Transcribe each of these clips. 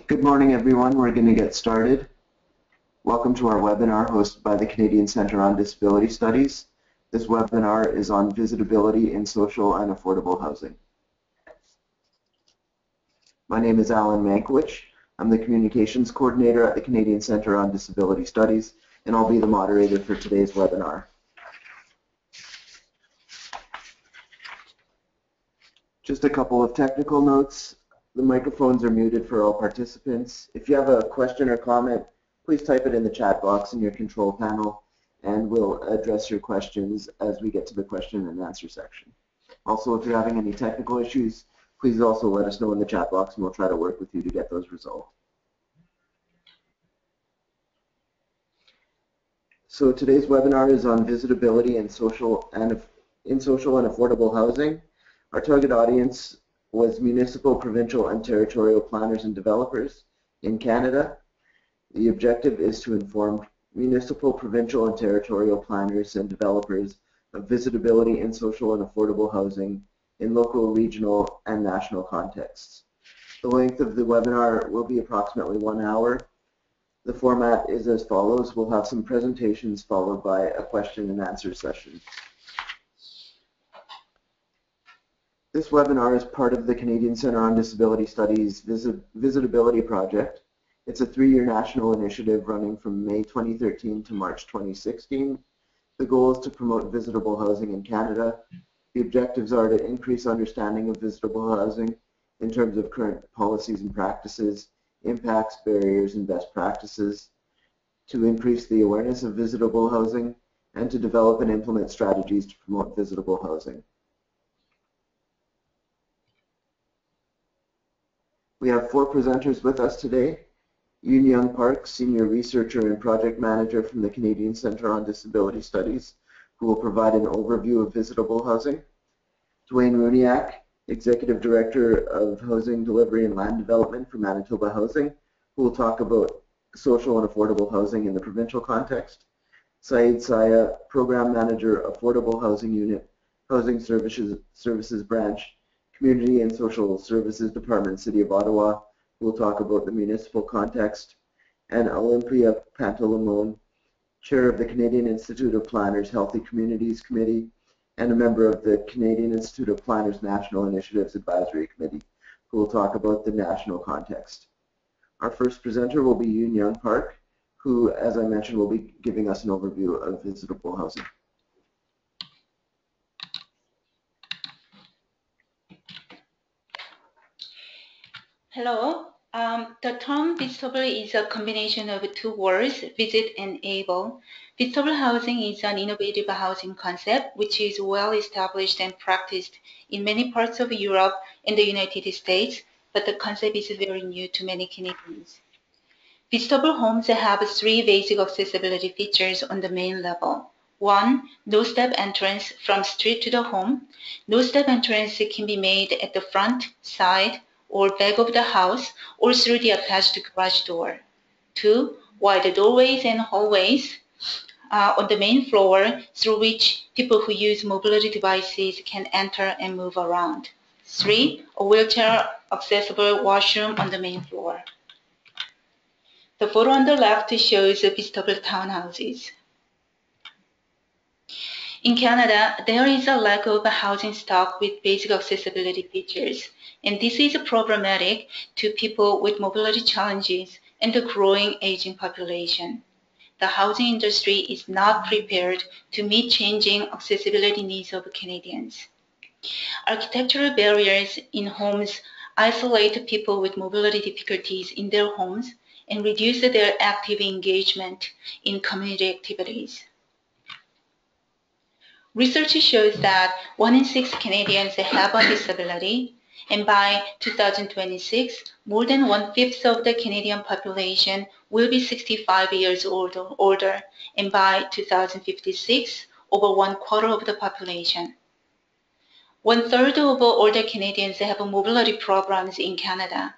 Good morning, everyone. We're going to get started. Welcome to our webinar hosted by the Canadian Centre on Disability Studies. This webinar is on visitability in social and affordable housing. My name is Alan Mankiewicz. I'm the Communications Coordinator at the Canadian Centre on Disability Studies, and I'll be the moderator for today's webinar. Just a couple of technical notes. The microphones are muted for all participants. If you have a question or comment, please type it in the chat box in your control panel, and we'll address your questions as we get to the question and answer section. Also, if you're having any technical issues, please also let us know in the chat box, and we'll try to work with you to get those resolved. So today's webinar is on visitability in social and affordable housing. Our target audience was municipal, provincial, and territorial planners and developers in Canada. The objective is to inform municipal, provincial, and territorial planners and developers of visitability in social and affordable housing in local, regional, and national contexts. The length of the webinar will be approximately 1 hour. The format is as follows. We'll have some presentations followed by a question and answer session. This webinar is part of the Canadian Centre on Disability Studies VisitAbility project. It's a 3-year national initiative running from May 2013 to March 2016. The goal is to promote visitable housing in Canada. The objectives are to increase understanding of visitable housing in terms of current policies and practices, impacts, barriers, and best practices, to increase the awareness of visitable housing, and to develop and implement strategies to promote visitable housing. We have 4 presenters with us today. Yoon Park, Senior Researcher and Project Manager from the Canadian Centre on Disability Studies, who will provide an overview of visitable housing. Dwayne Rewniak, Executive Director of Housing Delivery and Land Development for Manitoba Housing, who will talk about social and affordable housing in the provincial context. Sayah, Program Manager, Affordable Housing Unit, Housing Services Branch, Community and Social Services Department, City of Ottawa, who will talk about the municipal context, and Olimpia Pantelimon, Chair of the Canadian Institute of Planners Healthy Communities Committee, and a member of the Canadian Institute of Planners National Initiatives Advisory Committee, who will talk about the national context. Our first presenter will be Yoon Park, who, as I mentioned, will be giving us an overview of visitable housing. Hello. The term visitable is a combination of 2 words, visit and able. Visitable housing is an innovative housing concept which is well established and practiced in many parts of Europe and the United States, but the concept is very new to many Canadians. Visitable homes have 3 basic accessibility features on the main level. 1. No-step entrance from street to the home. No-step entrance can be made at the front, side, or back of the house, or through the attached garage door. 2. Wide doorways and hallways on the main floor through which people who use mobility devices can enter and move around. 3. A wheelchair-accessible washroom on the main floor. The photo on the left shows visitable townhouses. In Canada, there is a lack of housing stock with basic accessibility features, and this is problematic to people with mobility challenges and the growing aging population. The housing industry is not prepared to meet changing accessibility needs of Canadians. Architectural barriers in homes isolate people with mobility difficulties in their homes and reduce their active engagement in community activities. Research shows that 1 in 6 Canadians have a disability, and by 2026, more than 1/5 of the Canadian population will be 65 years old or older, and by 2056, over 1/4 of the population. 1/3 of older Canadians have mobility programs in Canada,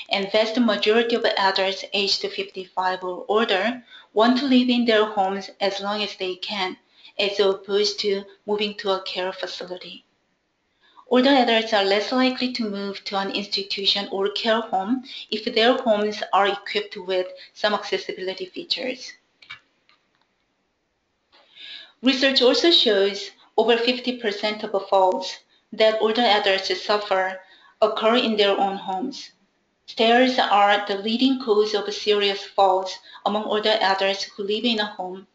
and vast majority of adults aged 55 or older want to live in their homes as long as they can, as opposed to moving to a care facility. Older adults are less likely to move to an institution or care home if their homes are equipped with some accessibility features. Research also shows over 50% of falls that older adults suffer occur in their own homes. Stairs are the leading cause of serious falls among older adults who live in a home,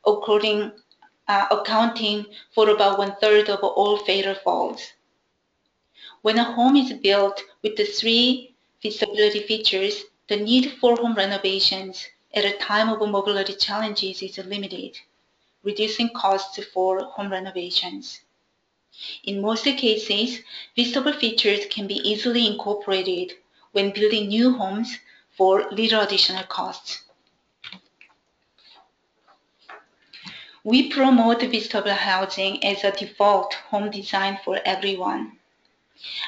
accounting for about 1/3 of all fatal falls. When a home is built with the 3 feasibility features, the need for home renovations at a time of mobility challenges is limited, reducing costs for home renovations. In most cases, VisitAble features can be easily incorporated when building new homes for little additional costs. We promote VisitAble housing as a default home design for everyone.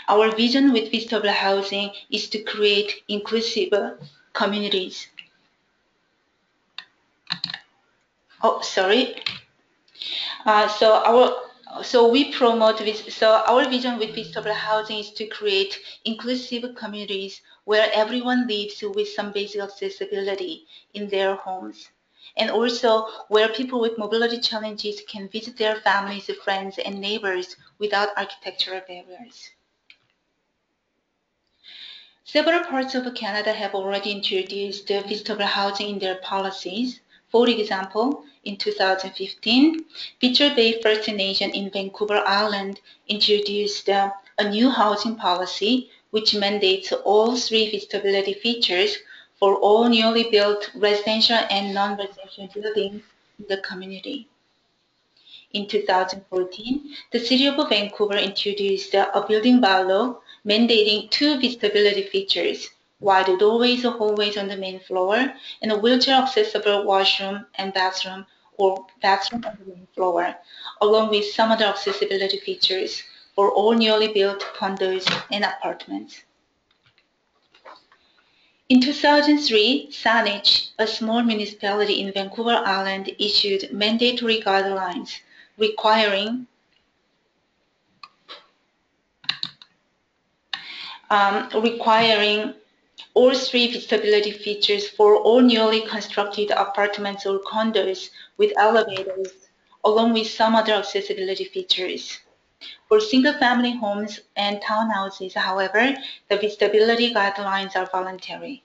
Our vision with VisitAble housing is to create inclusive communities. Oh, sorry. So we promote this. So our vision with VisitAble housing is to create inclusive communities where everyone lives with some basic accessibility in their homes, and also where people with mobility challenges can visit their families, friends, and neighbors without architectural barriers. Several parts of Canada have already introduced VisitAble housing in their policies. For example, in 2015, Pitcher Bay First Nation in Vancouver Island introduced a new housing policy which mandates all 3 visibility features for all newly built residential and non-residential buildings in the community. In 2014, the City of Vancouver introduced a building bylaw mandating 2 visibility features, wide doorways or hallways on the main floor, and a wheelchair-accessible washroom and bathroom or bathroom on the main floor, along with some other accessibility features for all newly built condos and apartments. In 2003, Saide, a small municipality in Vancouver Island, issued mandatory guidelines requiring all 3 visibility features for all newly constructed apartments or condos with elevators, along with some other accessibility features. For single-family homes and townhouses, however, the visibility guidelines are voluntary.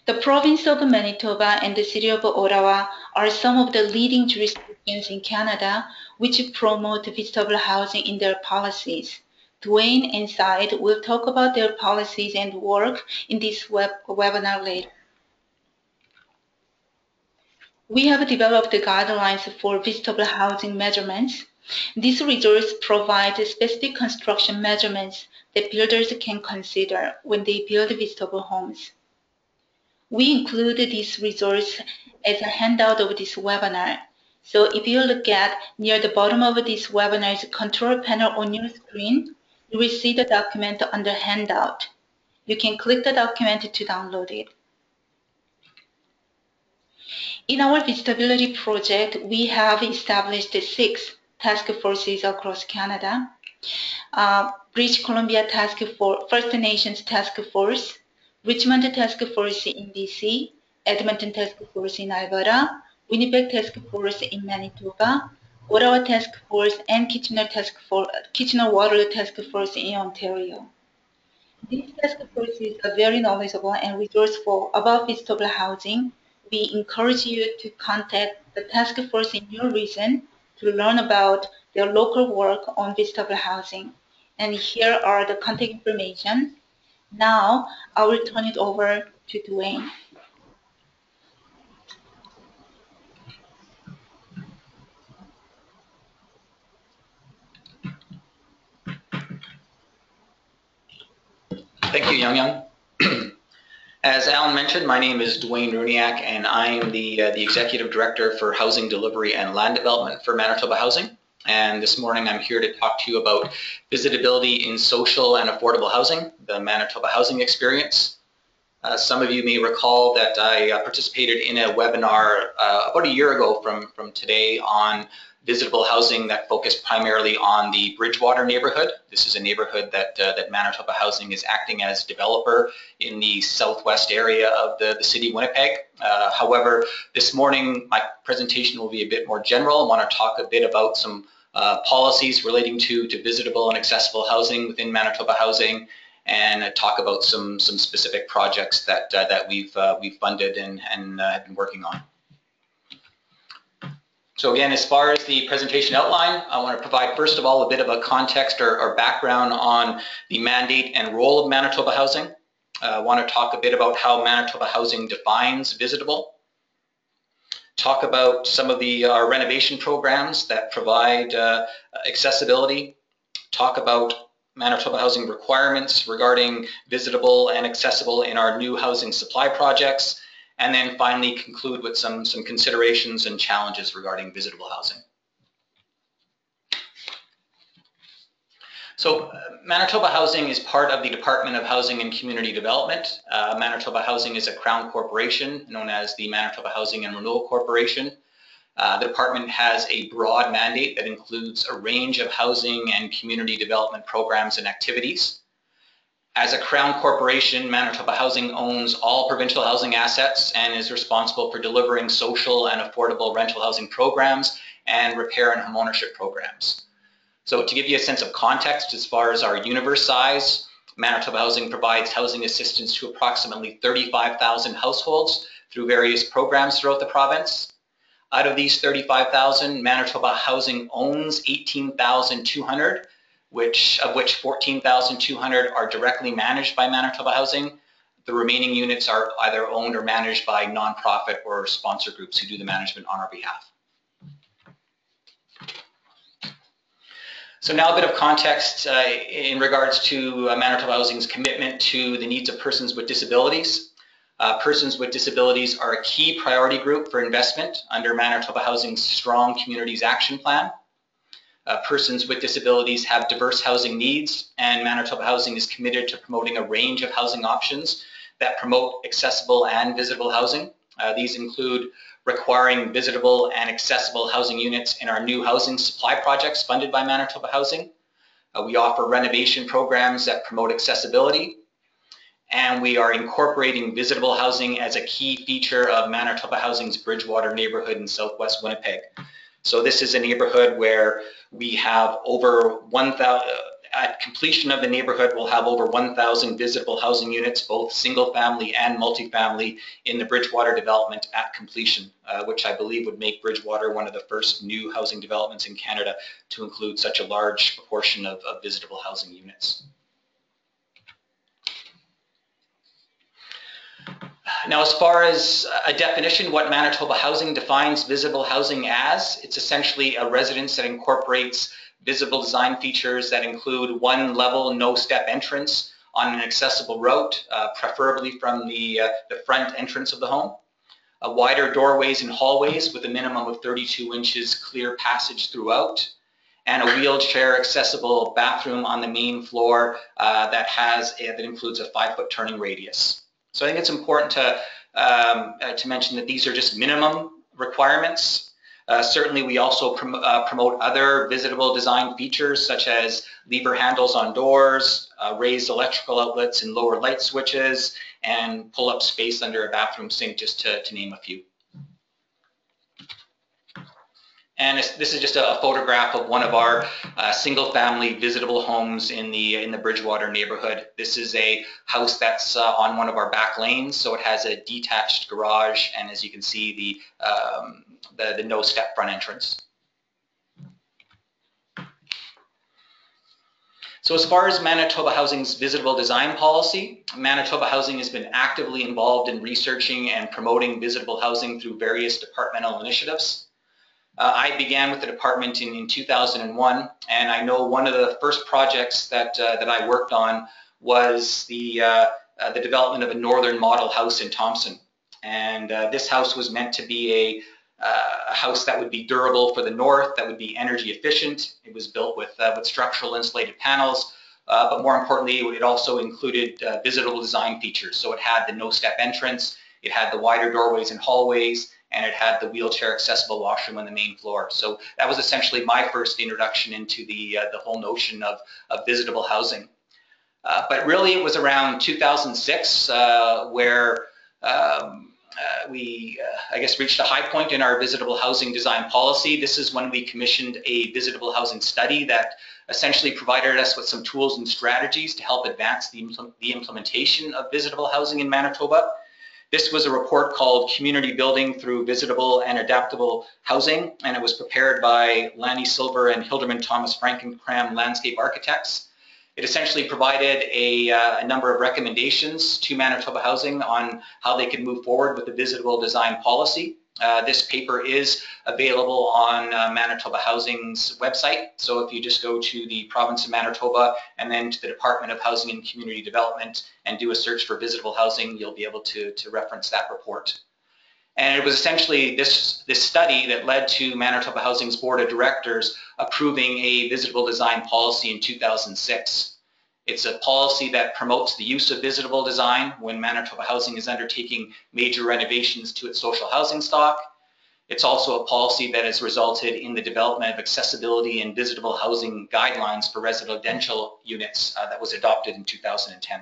The province of Manitoba and the city of Ottawa are some of the leading jurisdictions in Canada which promote VisitAble housing in their policies. Dwayne and Saide will talk about their policies and work in this webinar later. We have developed guidelines for VisitAble housing measurements. These results provide specific construction measurements that builders can consider when they build VisitAble homes. We include these results as a handout of this webinar. So if you look at near the bottom of this webinar's control panel on your screen, you will see the document under handout. You can click the document to download it. In our visibility project, we have established 6 task forces across Canada. British Columbia First Nations Task Force, Richmond Task Force in BC, Edmonton Task Force in Alberta, Winnipeg Task Force in Manitoba, Ottawa Task Force, and Kitchener-Waterloo Task Force in Ontario. These task forces are very knowledgeable and resourceful about VisitAble housing. We encourage you to contact the task force in your region to learn about their local work on VisitAble housing. And here are the contact information. Now, I will turn it over to Dwayne. Thank you, Young. As Alan mentioned, my name is Dwayne Rewniak, and I am the Executive Director for Housing Delivery and Land Development for Manitoba Housing. And this morning I'm here to talk to you about visitability in social and affordable housing, the Manitoba Housing Experience. Some of you may recall that I participated in a webinar about a year ago from today on visitable housing that focused primarily on the Bridgewater neighborhood. This is a neighborhood that Manitoba Housing is acting as developer in the southwest area of the city of Winnipeg. However, this morning my presentation will be a bit more general. I want to talk a bit about some policies relating to visitable and accessible housing within Manitoba Housing, and talk about some specific projects that we've funded and have been working on. So again, as far as the presentation outline, I want to provide first of all a bit of a context or background on the mandate and role of Manitoba Housing. I want to talk a bit about how Manitoba Housing defines visitable. Talk about some of the renovation programs that provide accessibility. Talk about Manitoba Housing requirements regarding visitable and accessible in our new housing supply projects, and then finally conclude with some considerations and challenges regarding visitable housing. So Manitoba Housing is part of the Department of Housing and Community Development. Manitoba Housing is a Crown corporation known as the Manitoba Housing and Renewal Corporation. The department has a broad mandate that includes a range of housing and community development programs and activities. As a Crown corporation, Manitoba Housing owns all provincial housing assets and is responsible for delivering social and affordable rental housing programs and repair and homeownership programs. So to give you a sense of context as far as our universe size, Manitoba Housing provides housing assistance to approximately 35,000 households through various programs throughout the province. Out of these 35,000, Manitoba Housing owns 18,200, of which 14,200 are directly managed by Manitoba Housing. The remaining units are either owned or managed by nonprofit or sponsor groups who do the management on our behalf. So now a bit of context in regards to Manitoba Housing's commitment to the needs of persons with disabilities. Persons with disabilities are a key priority group for investment under Manitoba Housing's Strong Communities Action Plan. Persons with disabilities have diverse housing needs, and Manitoba Housing is committed to promoting a range of housing options that promote accessible and visitable housing. These include requiring visitable and accessible housing units in our new housing supply projects funded by Manitoba Housing. We offer renovation programs that promote accessibility, and we are incorporating visitable housing as a key feature of Manitoba Housing's Bridgewater neighborhood in southwest Winnipeg. So this is a neighborhood where we have over 1,000, at completion of the neighborhood, we'll have over 1,000 visitable housing units, both single family and multifamily, in the Bridgewater development at completion, which I believe would make Bridgewater one of the first new housing developments in Canada to include such a large proportion of visitable housing units. Now, as far as a definition, what Manitoba Housing defines visible housing as, it's essentially a residence that incorporates visible design features that include one level, no step entrance on an accessible route, preferably from the front entrance of the home. Wider doorways and hallways with a minimum of 32 inches clear passage throughout, and a wheelchair accessible bathroom on the main floor that includes a 5-foot turning radius. So I think it's important to mention that these are just minimum requirements. Certainly we also promote other visitable design features such as lever handles on doors, raised electrical outlets and lower light switches, and pull-up space under a bathroom sink, just to name a few. And this is just a photograph of one of our single-family visitable homes in the Bridgewater neighborhood. This is a house that's on one of our back lanes, so it has a detached garage, and as you can see, the no-step front entrance. So as far as Manitoba Housing's visitable design policy, Manitoba Housing has been actively involved in researching and promoting visitable housing through various departmental initiatives. I began with the department in 2001, and I know one of the first projects that I worked on was the development of a northern model house in Thompson. And this house was meant to be a house that would be durable for the north, that would be energy efficient. It was built with structural insulated panels, but more importantly, it also included visitable design features. So it had the no-step entrance, it had the wider doorways and hallways, and it had the wheelchair accessible washroom on the main floor. So that was essentially my first introduction into the whole notion of visitable housing. But really it was around 2006 where we, I guess, reached a high point in our visitable housing design policy. This is when we commissioned a visitable housing study that essentially provided us with some tools and strategies to help advance the implementation of visitable housing in Manitoba. This was a report called Community Building Through Visitable and Adaptable Housing, and it was prepared by Lanny Silver and Hilderman Thomas Frankencram Landscape Architects. It essentially provided a number of recommendations to Manitoba Housing on how they could move forward with the visitable design policy. This paper is available on Manitoba Housing's website. So if you just go to the province of Manitoba and then to the Department of Housing and Community Development and do a search for visitable housing, you'll be able to reference that report. And it was essentially this study that led to Manitoba Housing's Board of Directors approving a visitable design policy in 2006. It's a policy that promotes the use of visitable design when Manitoba Housing is undertaking major renovations to its social housing stock. It's also a policy that has resulted in the development of accessibility and visitable housing guidelines for residential units that was adopted in 2010.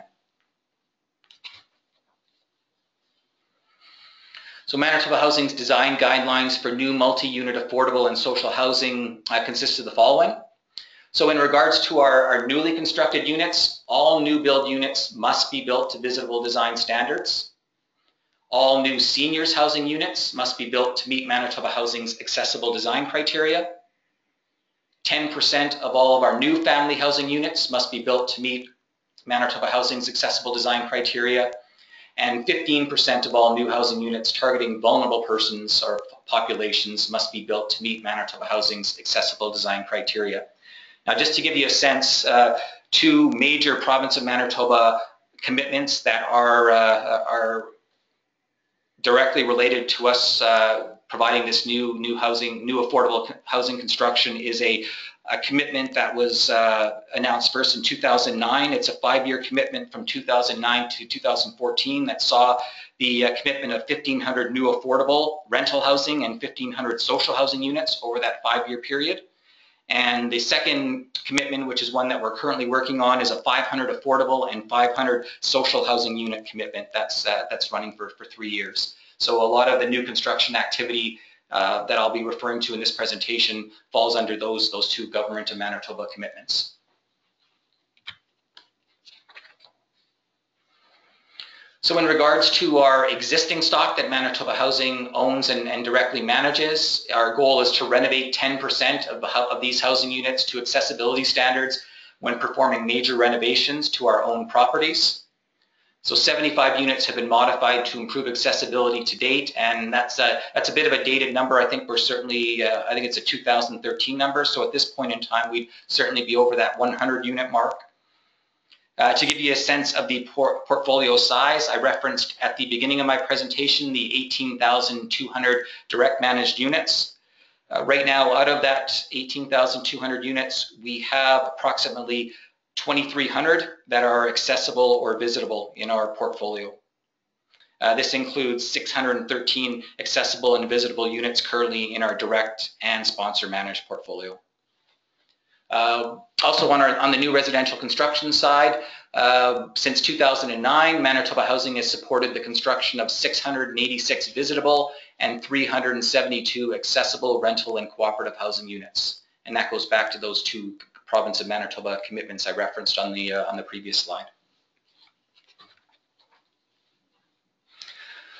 So Manitoba Housing's design guidelines for new multi-unit affordable and social housing consists of the following. So in regards to our newly constructed units, all new build units must be built to visitable design standards. All new seniors housing units must be built to meet Manitoba Housing's accessible design criteria. 10% of all of our new family housing units must be built to meet Manitoba Housing's accessible design criteria. And 15% of all new housing units targeting vulnerable persons or populations must be built to meet Manitoba Housing's accessible design criteria. Now, just to give you a sense, two major province of Manitoba commitments that are directly related to us providing this new affordable housing construction is a commitment that was announced first in 2009. It's a 5-year commitment from 2009 to 2014 that saw the commitment of 1,500 new affordable rental housing and 1,500 social housing units over that 5-year period. And the second commitment, which is one that we're currently working on, is a 500 affordable and 500 social housing unit commitment that's running for 3 years. So a lot of the new construction activity that I'll be referring to in this presentation falls under those two Government of Manitoba commitments. So in regards to our existing stock that Manitoba Housing owns and directly manages, our goal is to renovate 10% of these housing units to accessibility standards when performing major renovations to our own properties. So 75 units have been modified to improve accessibility to date, and that's a bit of a dated number. I think we're certainly, I think it's a 2013 number, so at this point in time we'd certainly be over that 100 unit mark. To give you a sense of the portfolio size, I referenced at the beginning of my presentation the 18,200 direct managed units. Right now, out of that 18,200 units, we have approximately 2,300 that are accessible or visitable in our portfolio. This includes 613 accessible and visitable units currently in our direct and sponsor managed portfolio. Also on the new residential construction side, since 2009, Manitoba Housing has supported the construction of 686 visitable and 372 accessible rental and cooperative housing units. And that goes back to those two Province of Manitoba commitments I referenced on the previous slide.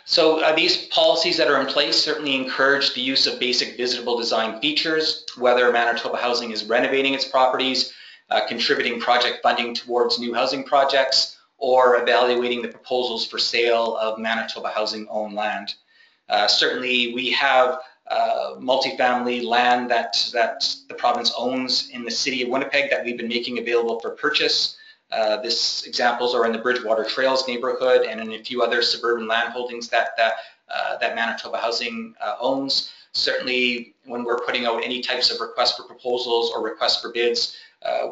So these policies that are in place certainly encourage the use of basic visitable design features, whether Manitoba Housing is renovating its properties, contributing project funding towards new housing projects, or evaluating the proposals for sale of Manitoba Housing owned land. Certainly we have multifamily land that the province owns in the city of Winnipeg that we've been making available for purchase. These examples are in the Bridgewater Trails neighborhood and in a few other suburban land holdings that Manitoba Housing owns. Certainly, when we're putting out any types of requests for proposals or requests for bids,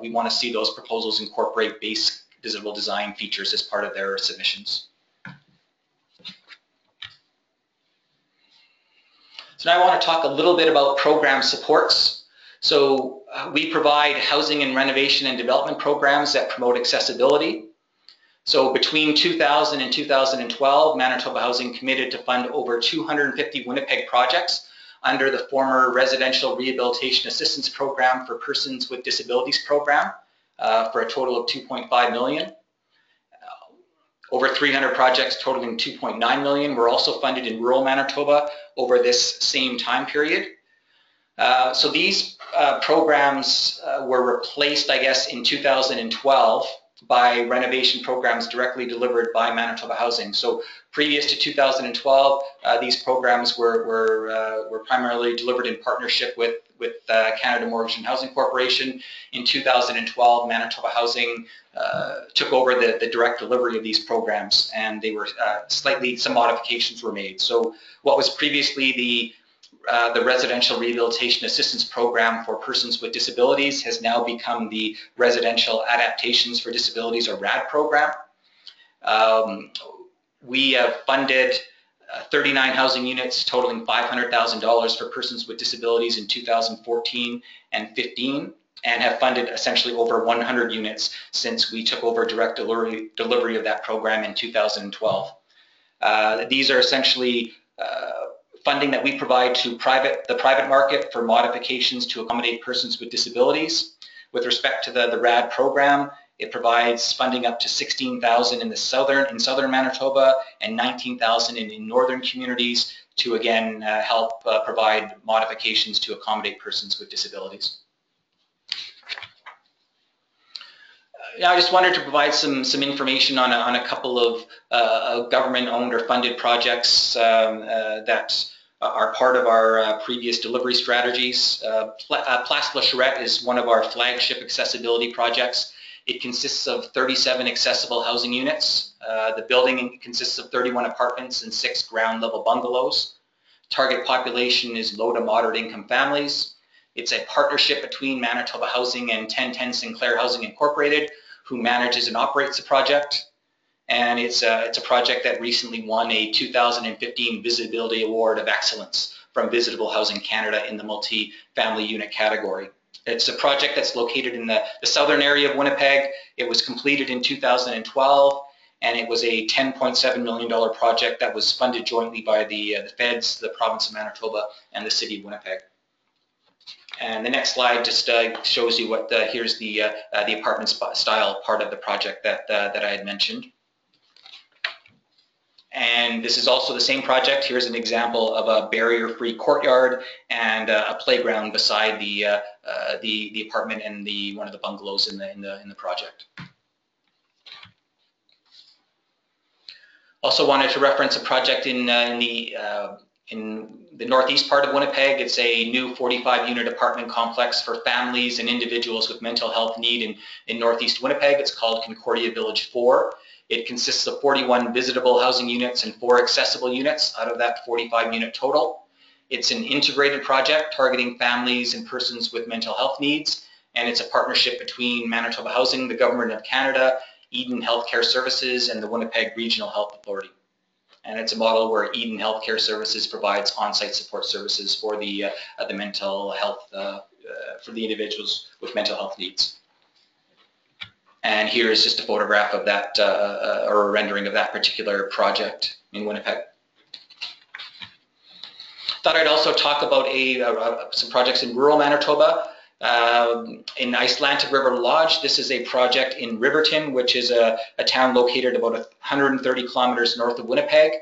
we want to see those proposals incorporate base visitable design features as part of their submissions. So now I want to talk a little bit about program supports. So we provide housing and renovation and development programs that promote accessibility. So between 2000 and 2012, Manitoba Housing committed to fund over 250 Winnipeg projects under the former Residential Rehabilitation Assistance Program for Persons with Disabilities program for a total of $2.5 million. Over 300 projects totaling $2.9 million were also funded in rural Manitoba over this same time period. So these programs were replaced, I guess, in 2012 by renovation programs directly delivered by Manitoba Housing. So previous to 2012, these programs were primarily delivered in partnership with Canada Mortgage and Housing Corporation. In 2012, Manitoba Housing took over the direct delivery of these programs, and they were some modifications were made. So what was previously the Residential Rehabilitation Assistance Program for Persons with Disabilities has now become the Residential Adaptations for Disabilities, or RAD program. We have funded 39 housing units totaling $500,000 for persons with disabilities in 2014 and 15, and have funded essentially over 100 units since we took over direct delivery of that program in 2012. These are essentially funding that we provide to the private market for modifications to accommodate persons with disabilities. With respect to the RAD program, it provides funding up to $16,000 in southern Manitoba and $19,000 in northern communities to again help provide modifications to accommodate persons with disabilities. I just wanted to provide some information on a couple of government-owned or funded projects that are part of our previous delivery strategies. Place La Charrette is one of our flagship accessibility projects. It consists of 37 accessible housing units. The building consists of 31 apartments and 6 ground-level bungalows. Target population is low to moderate income families. It's a partnership between Manitoba Housing and 1010 Sinclair Housing Incorporated, who manages and operates the project. And it's a project that recently won a 2015 VisitAbility Award of Excellence from Visitable Housing Canada in the multi-family unit category. It's a project that's located in the southern area of Winnipeg. It was completed in 2012, and it was a $10.7 million project that was funded jointly by the feds, the province of Manitoba, and the city of Winnipeg. And the next slide just shows you what here's the apartment style part of the project that I had mentioned. And this is also the same project. Here's an example of a barrier-free courtyard and a playground beside the apartment and one of the bungalows in the project. Also wanted to reference a project in the northeast part of Winnipeg. It's a new 45-unit apartment complex for families and individuals with mental health need in northeast Winnipeg. It's called Concordia Village 4. It consists of 41 visitable housing units and 4 accessible units out of that 45-unit total. It's an integrated project targeting families and persons with mental health needs, and it's a partnership between Manitoba Housing, the Government of Canada, Eden Healthcare Services, and the Winnipeg Regional Health Authority. And it's a model where Eden Healthcare Services provides on-site support services for the mental health, for the individuals with mental health needs. And here is just a photograph of that, or a rendering of that particular project in Winnipeg. Thought I'd also talk about some projects in rural Manitoba. In Icelandic River Lodge, this is a project in Riverton, which is a town located about 130 kilometers north of Winnipeg.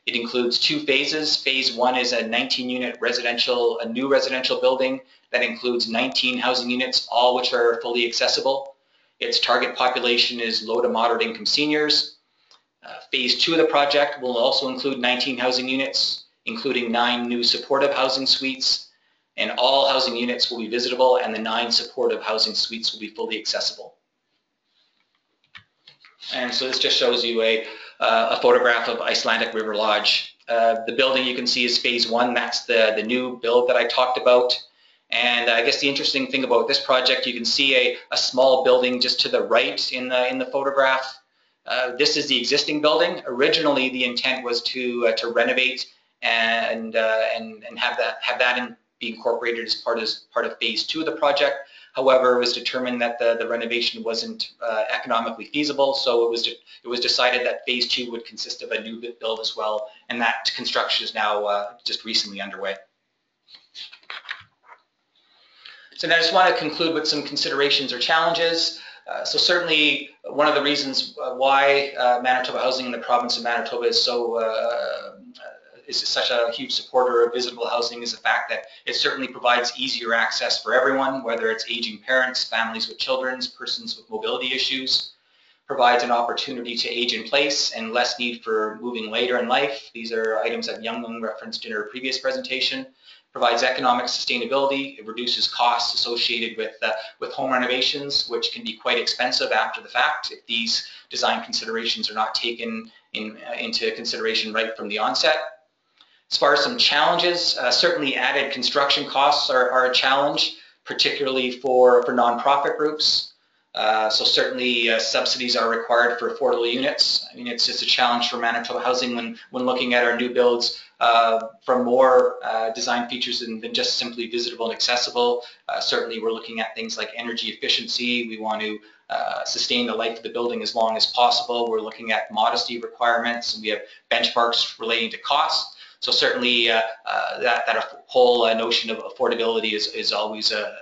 It includes 2 phases. Phase 1 is a 19-unit new residential building that includes 19 housing units, all which are fully accessible. Its target population is low to moderate income seniors. Phase 2 of the project will also include 19 housing units, including 9 new supportive housing suites, and all housing units will be visitable, and the 9 supportive housing suites will be fully accessible. And so this just shows you a photograph of Icelandic River Lodge. The building you can see is phase 1. That's the new build that I talked about. And I guess the interesting thing about this project, you can see a small building just to the right in the photograph. This is the existing building. Originally, the intent was to renovate and have that be incorporated as part of phase 2 of the project. However, it was determined that the renovation wasn't economically feasible, so it was decided that phase 2 would consist of a new build as well, and that construction is now just recently underway. So now I just want to conclude with some considerations or challenges. So certainly one of the reasons why Manitoba Housing in the province of Manitoba is such a huge supporter of visitable housing is the fact that it certainly provides easier access for everyone, whether it's aging parents, families with children, persons with mobility issues, provides an opportunity to age in place and less need for moving later in life. These are items that Young referenced in her previous presentation. Provides economic sustainability. It reduces costs associated with home renovations, which can be quite expensive after the fact if these design considerations are not taken into consideration right from the onset. As far as some challenges, certainly added construction costs are a challenge, particularly for nonprofit groups. So certainly subsidies are required for affordable units. I mean, it's just a challenge for Manitoba Housing when looking at our new builds for more design features than just simply visitable and accessible. Certainly we're looking at things like energy efficiency. We want to sustain the life of the building as long as possible. We're looking at modesty requirements, and we have benchmarks relating to cost. So certainly that whole notion of affordability is always a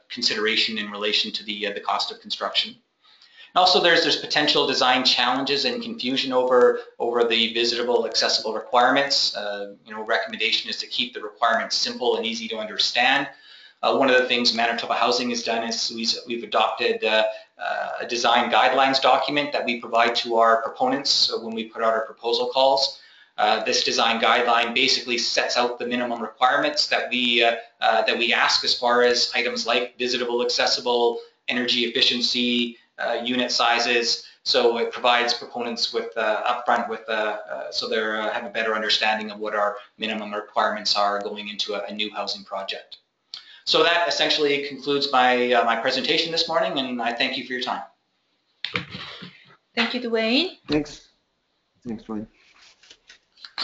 consideration in relation to the cost of construction. And also there's potential design challenges and confusion over the visitable, accessible requirements. Recommendation is to keep the requirements simple and easy to understand. One of the things Manitoba Housing has done is we've adopted a design guidelines document that we provide to our proponents when we put out our proposal calls. This design guideline basically sets out the minimum requirements that we ask as far as items like visitable, accessible, energy efficiency, unit sizes. So it provides proponents with upfront with so they have a better understanding of what our minimum requirements are going into a new housing project. So that essentially concludes my presentation this morning, and I thank you for your time. Thank you, Dwayne. Thanks, Dwayne.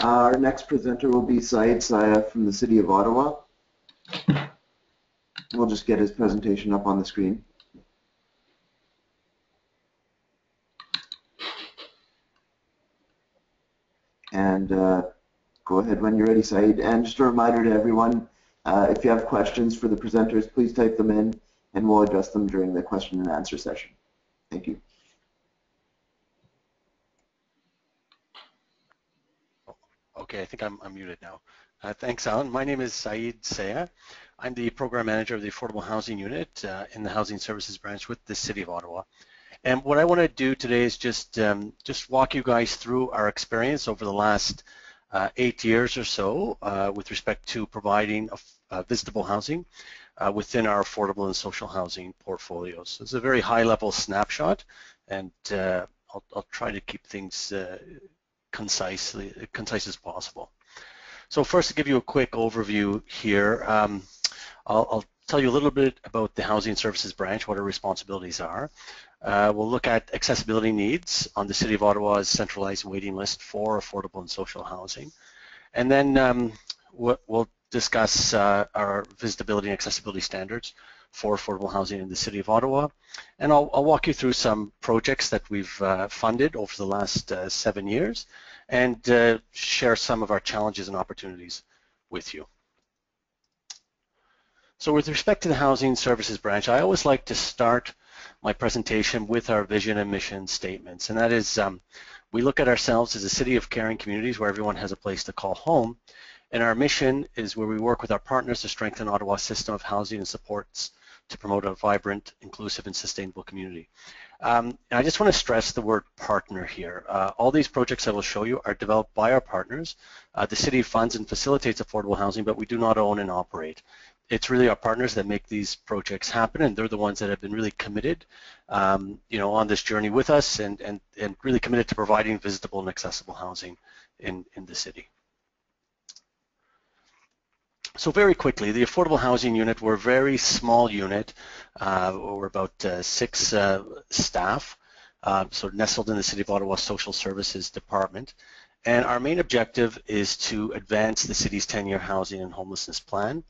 Our next presenter will be Sayah from the City of Ottawa. We'll just get his presentation up on the screen. And go ahead when you're ready, Saide. And just a reminder to everyone, if you have questions for the presenters, please type them in and we'll address them during the question and answer session. Thank you. Okay, I think I'm muted now. Thanks, Alan. My name is Sayah. I'm the Program Manager of the Affordable Housing Unit in the Housing Services Branch with the City of Ottawa. And what I want to do today is just walk you guys through our experience over the last 8 years or so with respect to providing visitable housing within our affordable and social housing portfolios. So it's a very high-level snapshot, and I'll try to keep things concise as possible. So first, to give you a quick overview here, I'll tell you a little bit about the Housing Services Branch, what our responsibilities are. We'll look at accessibility needs on the City of Ottawa's centralized waiting list for affordable and social housing. And then we'll discuss our visitability and accessibility standards for affordable housing in the City of Ottawa. And I'll walk you through some projects that we've funded over the last 7 years and share some of our challenges and opportunities with you. So with respect to the Housing Services Branch, I always like to start my presentation with our vision and mission statements. And that is, we look at ourselves as a city of caring communities where everyone has a place to call home. And our mission is where we work with our partners to strengthen Ottawa's system of housing and supports to promote a vibrant, inclusive, and sustainable community. And I just want to stress the word partner here. All these projects I will show you are developed by our partners. The city funds and facilitates affordable housing, but we do not own and operate. It's really our partners that make these projects happen, and they're the ones that have been really committed, on this journey with us, and really committed to providing visitable and accessible housing in the city. So very quickly, the Affordable Housing Unit, we're a very small unit. We're about 6 staff, so nestled in the City of Ottawa Social Services Department. And our main objective is to advance the city's 10-year housing and homelessness plan.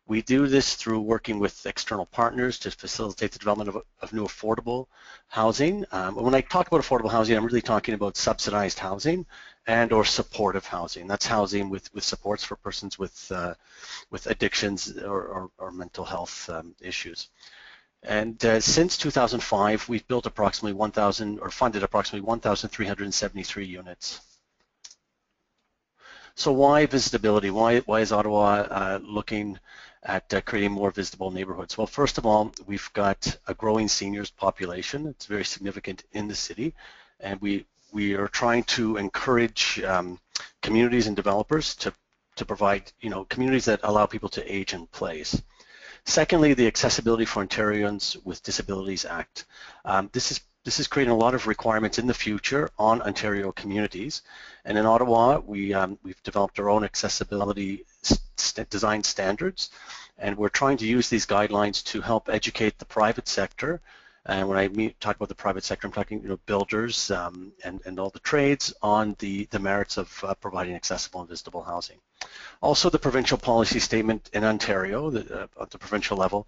We do this through working with external partners to facilitate the development of new affordable housing. When I talk about affordable housing, I'm really talking about subsidized housing and or supportive housing. That's housing with supports for persons with addictions or mental health issues. And since 2005, we've built approximately 1,000 or funded approximately 1,373 units. So why visitability? Why is Ottawa looking at creating more visitable neighborhoods? Well, first of all, we've got a growing seniors population. It's very significant in the city, and we are trying to encourage communities and developers to provide, communities that allow people to age in place. Secondly, the Accessibility for Ontarians with Disabilities Act. This is creating a lot of requirements in the future on Ontario communities. And in Ottawa, we've developed our own accessibility design standards, and we're trying to use these guidelines to help educate the private sector. And when I talk about the private sector, I'm talking builders and all the trades on the merits of providing accessible and visitable housing. Also, the provincial policy statement in Ontario at the provincial level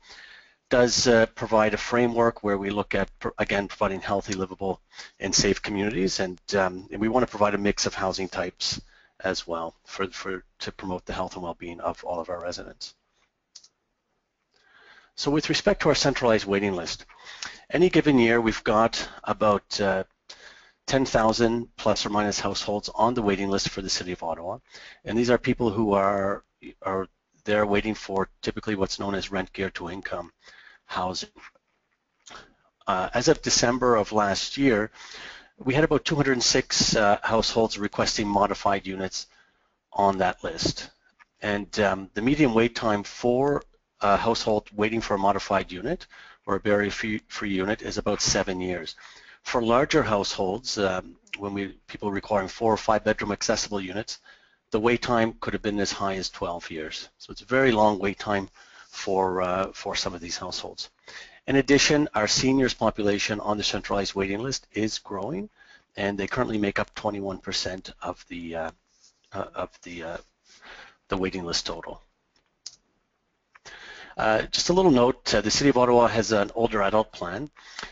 does provide a framework where we look at, again, providing healthy, livable, and safe communities, and we want to provide a mix of housing types as well to promote the health and well-being of all of our residents. So with respect to our centralized waiting list, any given year we've got about 10,000 plus or minus households on the waiting list for the City of Ottawa, and these are people who are there waiting for typically what's known as rent geared to income housing. As of December of last year, we had about 206 households requesting modified units on that list. And the median wait time for a household waiting for a modified unit or a barrier-free unit is about 7 years. For larger households, people requiring 4 or 5 bedroom accessible units, the wait time could have been as high as 12 years. So it's a very long wait time for some of these households. In addition, our seniors population on the centralized waiting list is growing, and they currently make up 21% of the waiting list total. Just a little note, the City of Ottawa has an older adult plan.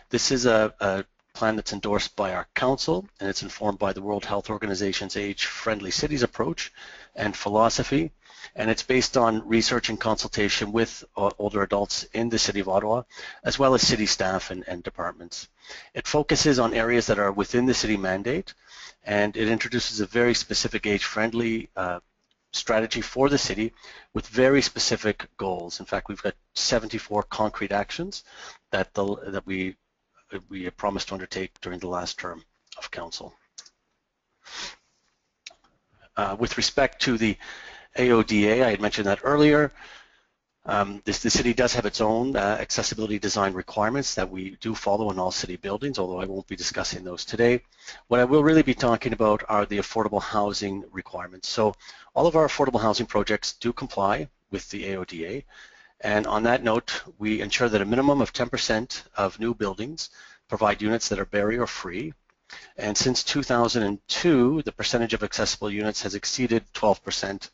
This is a plan that's endorsed by our council, and it's informed by the World Health Organization's age-friendly cities approach and philosophy, and it's based on research and consultation with older adults in the City of Ottawa, as well as city staff and departments. It focuses on areas that are within the city mandate, and it introduces a very specific age-friendly strategy for the city with very specific goals. In fact, we've got 74 concrete actions that we promised to undertake during the last term of council. With respect to the AODA, I had mentioned that earlier. The city does have its own accessibility design requirements that we do follow in all city buildings, although I won't be discussing those today. What I will really be talking about are the affordable housing requirements. So all of our affordable housing projects do comply with the AODA. And on that note, we ensure that a minimum of 10% of new buildings provide units that are barrier-free. And since 2002, the percentage of accessible units has exceeded 12%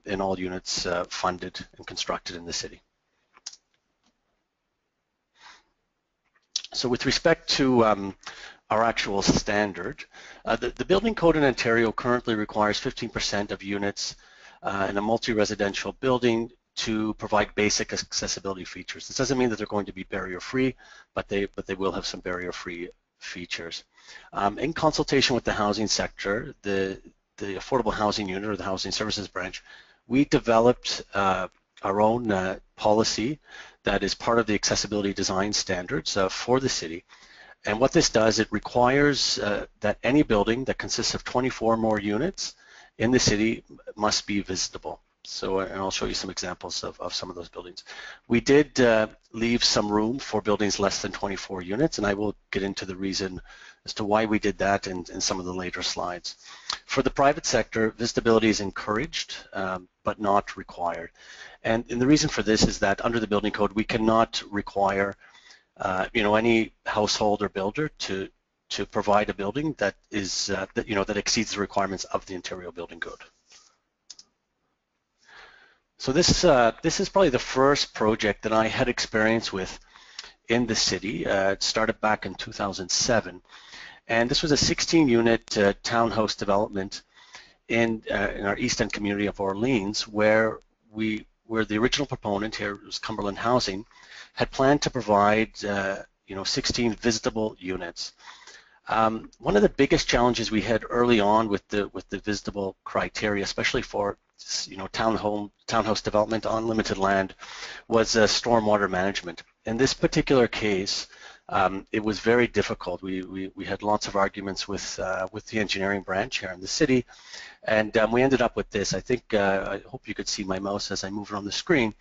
in all units funded and constructed in the city. So with respect to our actual standard, the building code in Ontario currently requires 15% of units in a multi-residential building to provide basic accessibility features. This doesn't mean that they're going to be barrier-free, but they will have some barrier-free features. In consultation with the housing sector, the Affordable Housing Unit or the Housing Services Branch, we developed our own policy that is part of the accessibility design standards for the city. And what this does, it requires that any building that consists of 24 or more units in the city must be visitable. So, and I'll show you some examples of some of those buildings. We did leave some room for buildings less than 24 units, and I will get into the reason as to why we did that in some of the later slides. For the private sector, visitability is encouraged, but not required. And the reason for this is that under the building code, we cannot require any household or builder to to provide a building that is that exceeds the requirements of the Ontario Building Code. So this is probably the first project that I had experience with in the city. It started back in 2007, and this was a 16-unit townhouse development in our East End community of Orleans, where we were the original proponent here. It was Cumberland Housing, had planned to provide 16 visitable units. One of the biggest challenges we had early on with the visitable criteria, especially for townhouse development on limited land, was stormwater management. In this particular case, it was very difficult. We had lots of arguments with the engineering branch here in the city, and we ended up with this. I think I hope you could see my mouse as I move it on the screen.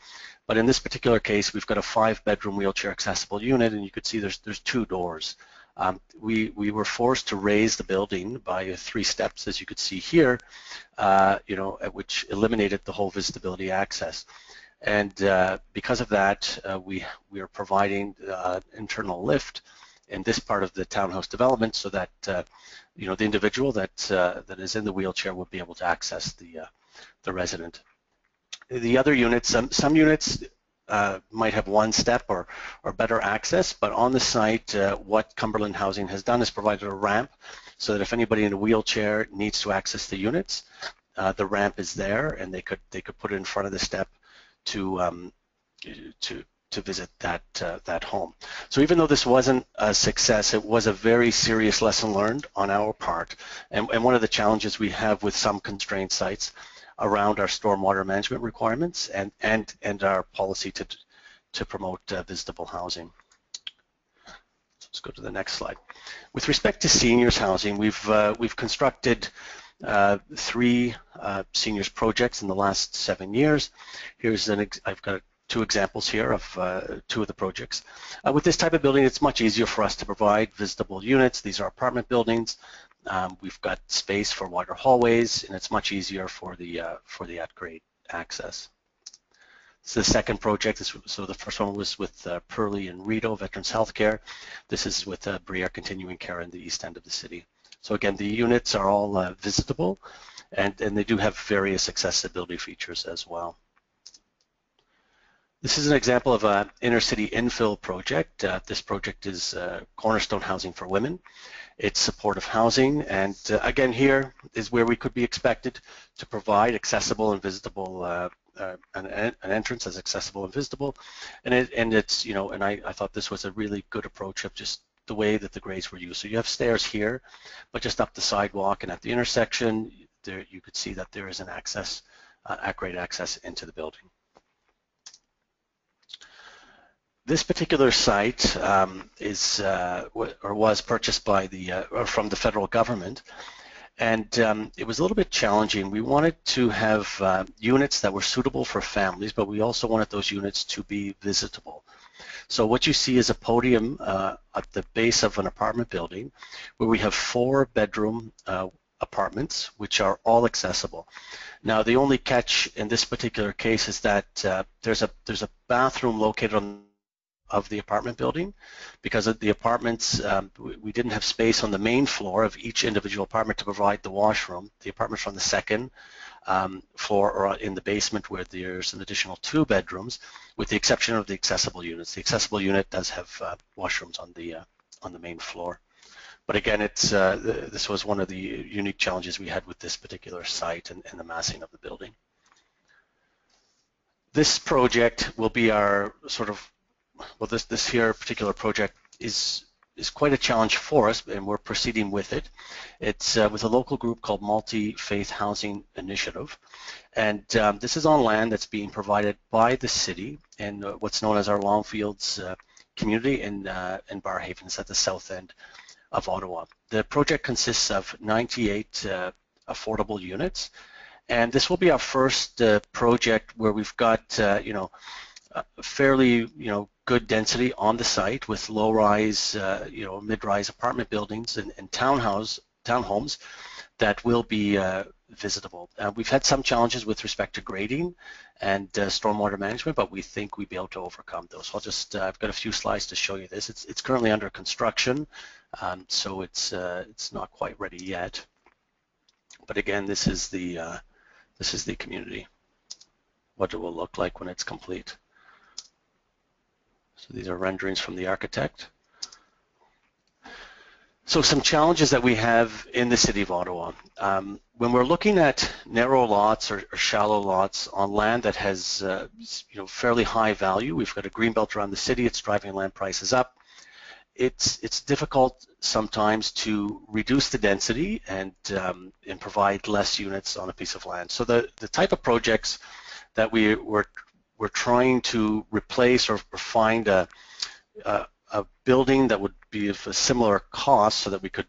But in this particular case, we've got a 5-bedroom wheelchair accessible unit, and you could see there's 2 doors. We were forced to raise the building by 3 steps, as you could see here, which eliminated the whole visitability access. And because of that, we are providing internal lift in this part of the townhouse development, so that the individual that is in the wheelchair would be able to access the resident. The other units, some units might have 1 step or better access, but on the site, what Cumberland Housing has done is provided a ramp so that if anybody in a wheelchair needs to access the units, the ramp is there, and they could put it in front of the step to visit that home. So even though this wasn't a success, it was a very serious lesson learned on our part, and one of the challenges we have with some constrained sites around our stormwater management requirements and our policy to promote visitable housing. So let's go to the next slide. With respect to seniors housing, we've constructed 3 seniors projects in the last 7 years. I've got 2 examples here of 2 of the projects. With this type of building, it's much easier for us to provide visitable units. These are apartment buildings. We've got space for wider hallways, and it's much easier for the at-grade access. This is the second project. So the first one was with Pearlie and Rideau Veterans Healthcare. This is with Briere Continuing Care in the East End of the city. So again, the units are all visitable, and they do have various accessibility features as well. This is an example of an inner city infill project. This project is Cornerstone Housing for Women. It's supportive housing, and again, here is where we could be expected to provide accessible and visitable an entrance as accessible and visitable, and it's I thought this was a really good approach of just the way that the grades were used. So you have stairs here, but just up the sidewalk and at the intersection, there you could see that there is an access, at-grade access into the building. This particular site was purchased by from the federal government, and it was a little bit challenging. We wanted to have units that were suitable for families, but we also wanted those units to be visitable. So what you see is a podium at the base of an apartment building where we have 4-bedroom apartments, which are all accessible. Now, the only catch in this particular case is that there's a bathroom located on of the apartment building, because of the apartments, we didn't have space on the main floor of each individual apartment to provide the washroom. The apartments on the second floor or in the basement, where there's an additional 2 bedrooms, with the exception of the accessible units. The accessible unit does have washrooms on the main floor. But again, this was one of the unique challenges we had with this particular site and the massing of the building. This project will be our sort of, well, this here particular project is quite a challenge for us, and we're proceeding with it. It's with a local group called Multi-Faith Housing Initiative, and this is on land that's being provided by the city in what's known as our Longfields community in Barrhaven. It's at the south end of Ottawa. The project consists of 98 affordable units, and this will be our first project where we've got fairly good density on the site, with low-rise, mid-rise apartment buildings and townhomes that will be visitable. We've had some challenges with respect to grading and stormwater management, but we think we'll be able to overcome those. So I've got a few slides to show you this. It's currently under construction. So it's not quite ready yet. But again, this is the community, what it will look like when it's complete. So these are renderings from the architect. So some challenges that we have in the city of Ottawa. When we're looking at narrow lots or shallow lots on land that has fairly high value, we've got a greenbelt around the city, it's driving land prices up. It's difficult sometimes to reduce the density and provide less units on a piece of land. So the type of projects that we're trying to replace or find a building that would be of a similar cost so that we could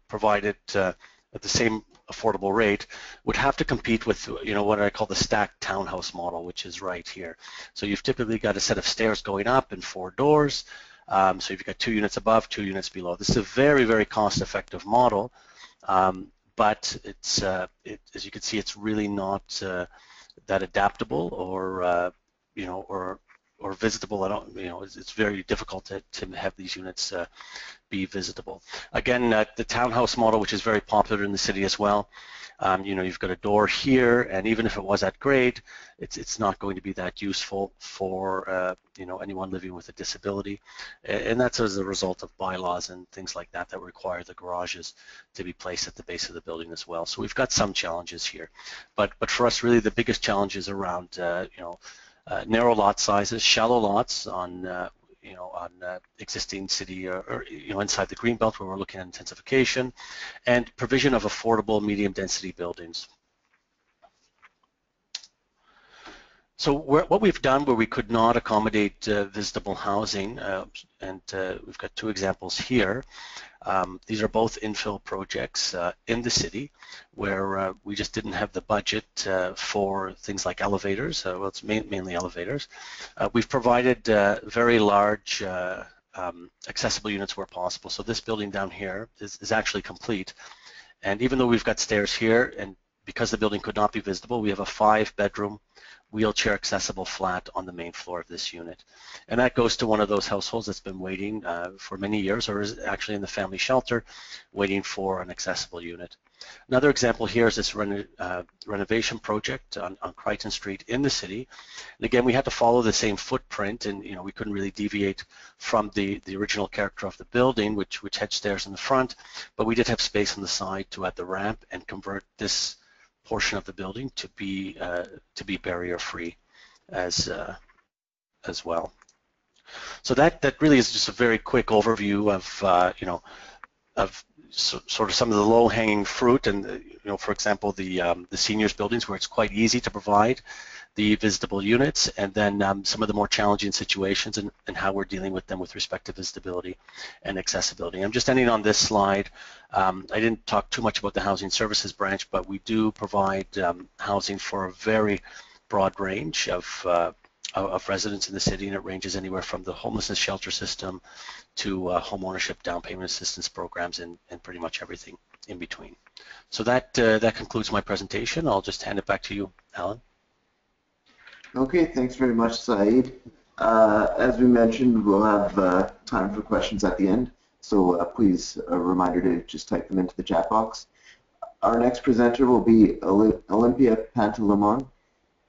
provide it at the same affordable rate would have to compete with what I call the stacked townhouse model, which is right here. So you've typically got a set of stairs going up and 4 doors. So you've got 2 units above, 2 units below. This is a very, very cost-effective model, but it's as you can see, it's really not that adaptable or or visitable at all. It's very difficult to have these units be visitable. Again, the townhouse model, which is very popular in the city as well. You've got a door here, and even if it was at grade, it's not going to be that useful for anyone living with a disability, and that's as a result of bylaws and things like that that require the garages to be placed at the base of the building as well. So we've got some challenges here, but for us, really the biggest challenge is around narrow lot sizes, shallow lots on existing city or inside the greenbelt where we're looking at intensification, and provision of affordable medium density buildings. So what we've done where we could not accommodate visitable housing, and we've got 2 examples here. These are both infill projects in the city where we just didn't have the budget for things like elevators. Well, it's mainly elevators. We've provided very large accessible units where possible. So this building down here is actually complete. And even though we've got stairs here, and because the building could not be visitable, we have a 5-bedroom wheelchair accessible flat on the main floor of this unit. And that goes to one of those households that's been waiting for many years, or is actually in the family shelter waiting for an accessible unit. Another example here is this renovation project on Crichton Street in the city. And again, we had to follow the same footprint, and we couldn't really deviate from the original character of the building, which had stairs in the front, but we did have space on the side to add the ramp and convert this portion of the building to be barrier-free as well. So that really is just a very quick overview of sort of some of the low-hanging fruit, and for example, the seniors buildings where it's quite easy to provide the visitable units, and then some of the more challenging situations and how we're dealing with them with respect to visitability and accessibility. I'm just ending on this slide. I didn't talk too much about the housing services branch, but we do provide housing for a very broad range of residents in the city, and it ranges anywhere from the homelessness shelter system to home ownership down payment assistance programs and pretty much everything in between. So that concludes my presentation. I'll just hand it back to you, Alan. Okay, thanks very much, Said. As we mentioned, we'll have time for questions at the end, so please, a reminder to just type them into the chat box. Our next presenter will be Olimpia Pantelimon,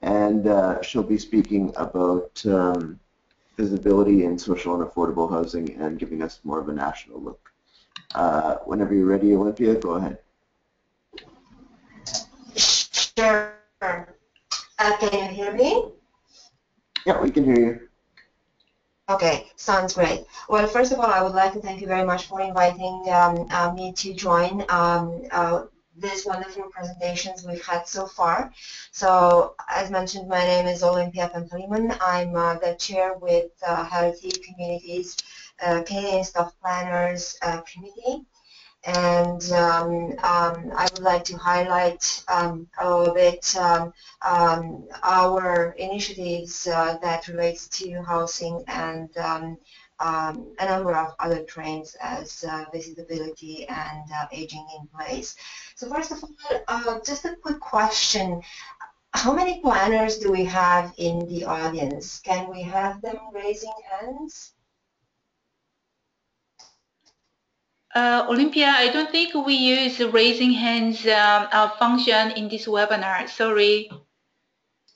and she'll be speaking about visibility in social and affordable housing and giving us more of a national look. Whenever you're ready, Olimpia, go ahead. Sure. Can you hear me? Yeah, we can hear you. Okay, sounds great. Well, first of all, I would like to thank you very much for inviting me to join these wonderful presentations we've had so far. So, as mentioned, my name is Olimpia Pantelimon. I'm the chair with Healthy Communities Canadian Staff Planners Committee. And I would like to highlight a little bit our initiatives that relates to housing and a number of other trends as visitability and aging in place. So first of all, just a quick question. How many planners do we have in the audience? Can we have them raising hands? Olympia, I don't think we use raising hands function in this webinar. Sorry.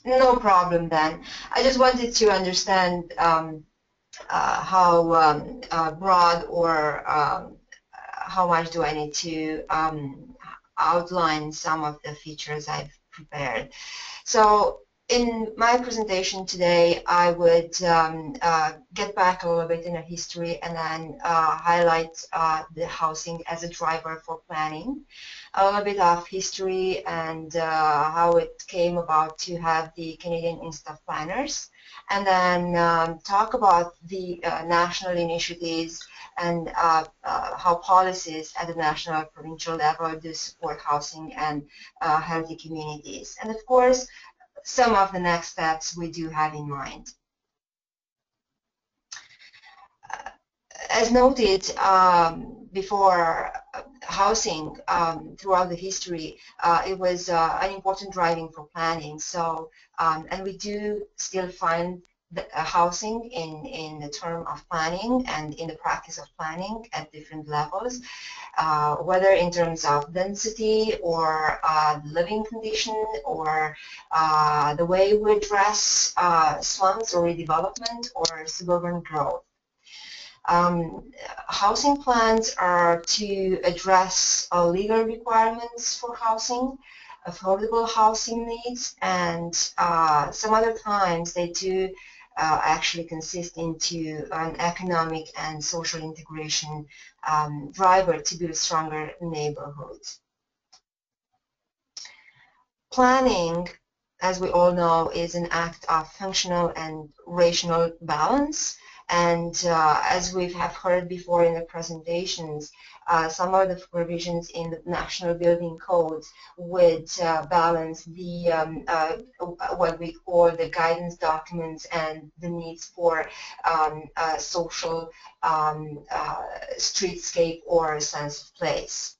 No problem then. I just wanted to understand how broad or how much do I need to outline some of the features I've prepared. So in my presentation today, I would get back a little bit in a history and then highlight the housing as a driver for planning, a little bit of history and how it came about to have the Canadian Institute of Planners, and then talk about the national initiatives and how policies at the national provincial level do support housing and healthy communities. And of course, some of the next steps we do have in mind. As noted before, housing throughout the history, it was an important driving for planning. So, and we do still find housing in the term of planning and in the practice of planning at different levels, whether in terms of density or living condition or the way we address slums or redevelopment or suburban growth. Housing plans are to address legal requirements for housing, affordable housing needs, and some other times they do actually consist into an economic and social integration driver to build stronger neighborhoods. Planning, as we all know, is an act of functional and rational balance. And as we have heard before in the presentations, some of the provisions in the National Building Codes would balance the what we call the guidance documents and the needs for social streetscape or sense of place.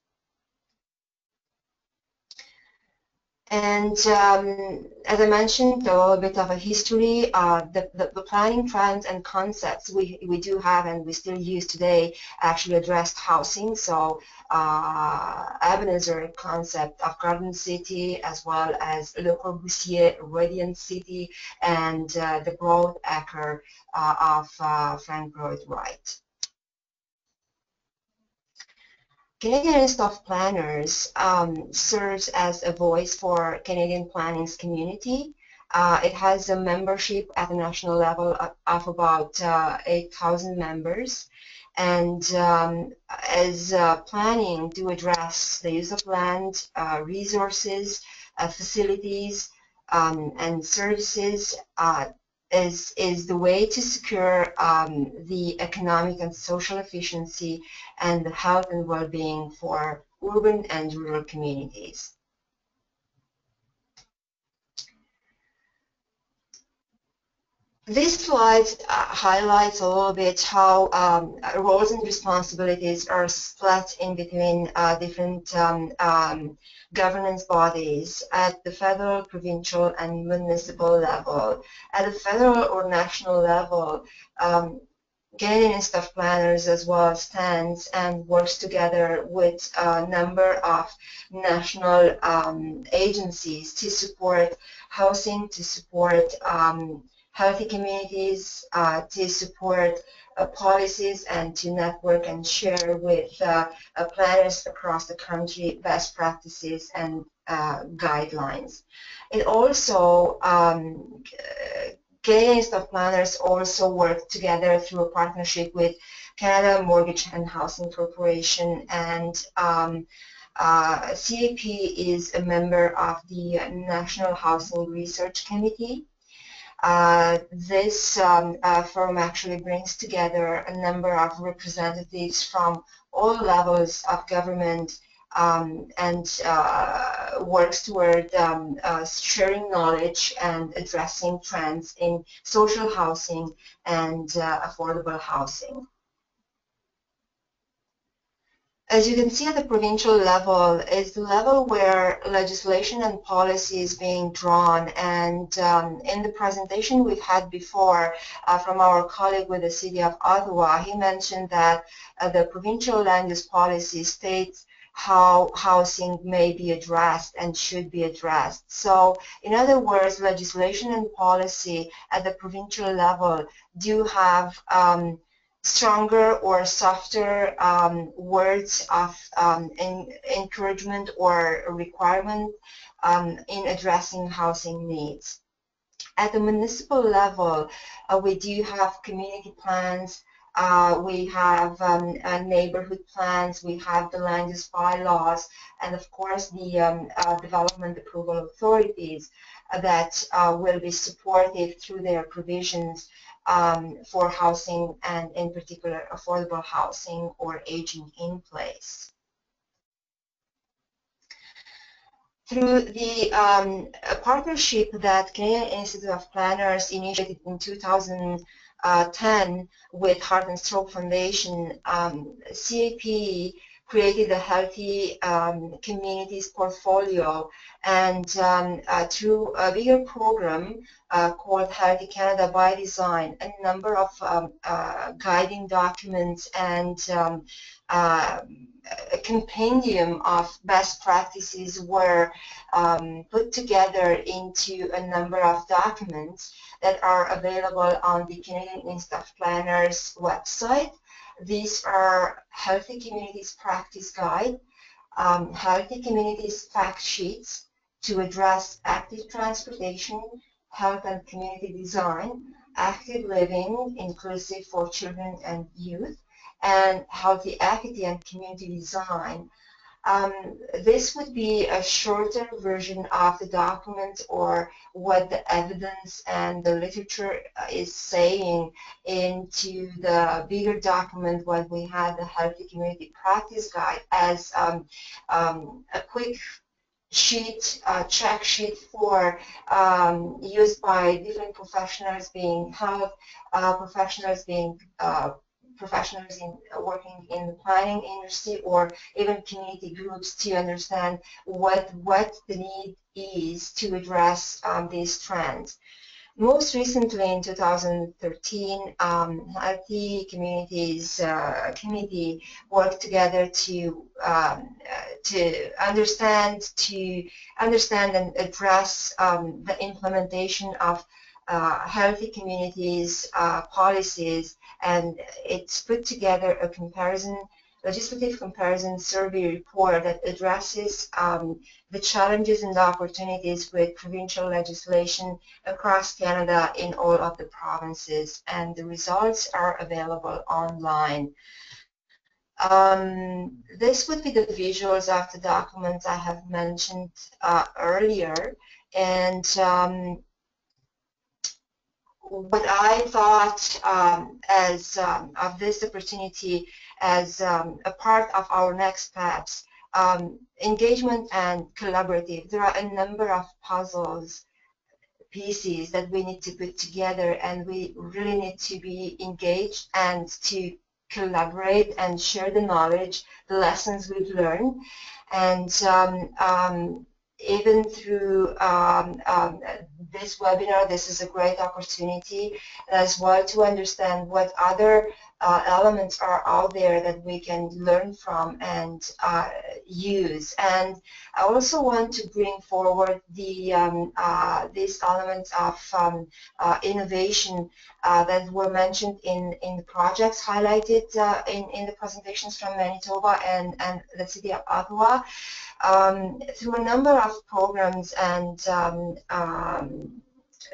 And as I mentioned, a little bit of a history, the planning trends and concepts we do have and we still use today actually addressed housing. So Ebenezer concept of Garden City, as well as Le Corbusier Radiant City, and the Growth Acre of Frank Lloyd Wright. Canadian Institute of Planners serves as a voice for Canadian planning's community. It has a membership at the national level of about 8,000 members. And as planning to address the use of land, resources, facilities, and services, is the way to secure the economic and social efficiency and the health and well-being for urban and rural communities. This slide highlights a little bit how roles and responsibilities are split in between different governance bodies at the federal, provincial, and municipal level. At the federal or national level, Canadian Institute of Planners as well stands and works together with a number of national agencies to support housing, to support healthy communities, to support policies, and to network and share with planners across the country best practices and guidelines. It also Canadian Institute of Planners also work together through a partnership with Canada Mortgage and Housing Corporation, and CAP is a member of the National Housing Research Committee. This firm actually brings together a number of representatives from all levels of government and works toward sharing knowledge and addressing trends in social housing and affordable housing. As you can see at the provincial level is the level where legislation and policy is being drawn, and in the presentation we've had before from our colleague with the City of Ottawa, he mentioned that the provincial land use policy states how housing may be addressed and should be addressed. So in other words, legislation and policy at the provincial level do have stronger or softer words of encouragement or requirement in addressing housing needs. At the municipal level, we do have community plans, we have neighborhood plans, we have the land use bylaws, and of course the development approval authorities that will be supportive through their provisions for housing, and in particular affordable housing or aging in place. Through the partnership that Canadian Institute of Planners initiated in 2010 with Heart and Stroke Foundation, CAP created a Healthy Communities portfolio, and through a bigger program called Healthy Canada by Design, a number of guiding documents and a compendium of best practices were put together into a number of documents that are available on the Canadian Institute of Planners website. These are Healthy Communities Practice Guide, Healthy Communities Fact Sheets to address active transportation, health and community design, active living, inclusive for children and youth, and healthy equity and community design. This would be a shorter version of the document, or what the evidence and the literature is saying, into the bigger document when we had the Healthy Community Practice Guide as a quick sheet, check sheet for used by different professionals, being health professionals, being professionals in working in the planning industry, or even community groups, to understand what the need is to address these trends. Most recently, in 2013, Healthy Communities Committee worked together to understand and address the implementation of healthy communities policies, and it's put together a legislative comparison survey report that addresses the challenges and the opportunities with provincial legislation across Canada in all of the provinces, and the results are available online. This would be the visuals of the documents I have mentioned earlier, and what I thought of this opportunity as a part of our next steps, engagement and collaborative. There are a number of pieces that we need to put together, and we really need to be engaged and to collaborate and share the knowledge, the lessons we've learned, and even through this webinar, this is a great opportunity as well to understand what other elements are out there that we can learn from and use. And I also want to bring forward these elements of innovation that were mentioned in the projects highlighted in the presentations from Manitoba and the City of Ottawa. Through a number of programs and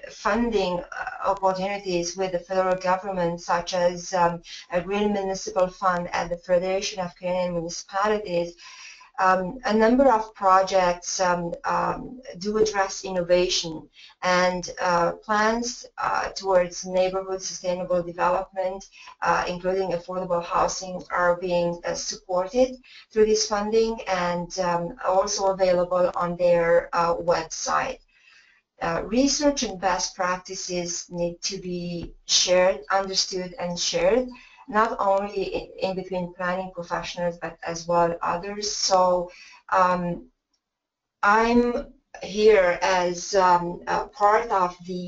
funding opportunities with the federal government, such as a Green Municipal Fund at the Federation of Canadian Municipalities, a number of projects do address innovation, and plans towards neighborhood sustainable development, including affordable housing, are being supported through this funding, and also available on their website. Research and best practices need to be shared, understood, and shared. not only in between planning professionals, but as well others. So I'm here as part of the